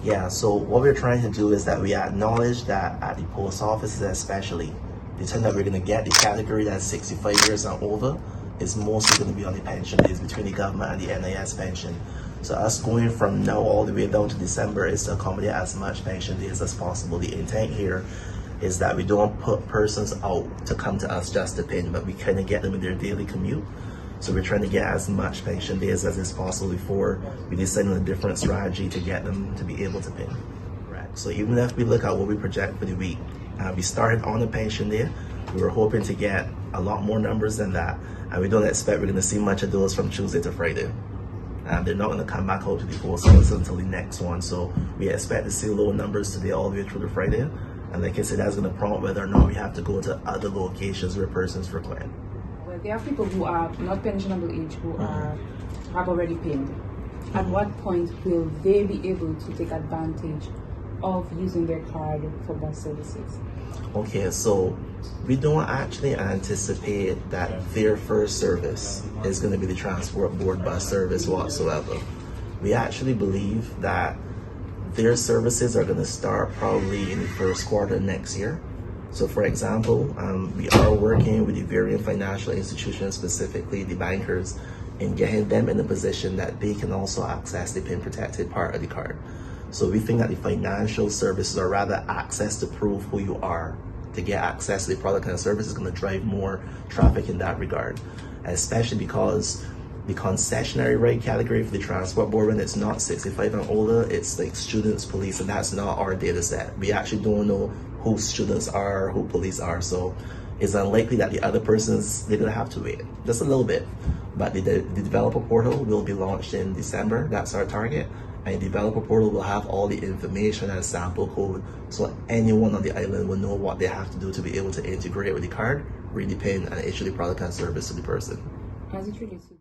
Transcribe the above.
Yeah, so what we're trying to do is that we acknowledge that at the post offices especially, the time that we're going to get the category that's 65 years and over is mostly going to be on the pension days between the government and the NIS pension. So us going from now all the way down to December is to accommodate as much pension days as possible. The intent here is that we don't put persons out to come to us just to pin, but we kind of get them in their daily commute. So we're trying to get as much pension days as is possible before we decide on a different strategy to get them to be able to pin. Right. So even if we look at what we project for the week, we started on a pension day. We were hoping to get a lot more numbers than that, and we don't expect we're going to see much of those from Tuesday to Friday. They're not going to come back out to the post office until the next one. So we expect to see low numbers today all the way through to Friday. And like I said, that's going to prompt whether or not we have to go to other locations where persons require. Well, there are people who are not pensionable age who have already paid. At what point will they be able to take advantage of using their card for bus services? Okay, so we don't actually anticipate that their first service is going to be the transport board bus service whatsoever. We actually believe that their services are going to start probably in the first quarter next year. So for example, we are working with the varying financial institutions, specifically the bankers, in getting them in a position that they can also access the PIN protected part of the card. So we think that the financial services, or rather access to prove who you are, to get access to the product and service, is going to drive more traffic in that regard, especially because the concessionary rate category for the transport board, when it's not 65 and older, it's like students, police, and that's not our data set. We actually don't know who students are, who police are, so it's unlikely that the other persons, they're going to have to wait just a little bit. But the developer portal will be launched in December. That's our target. And the developer portal will have all the information and sample code, so anyone on the island will know what they have to do to be able to integrate with the card, read the PIN, and issue the product and service to the person. As it relates to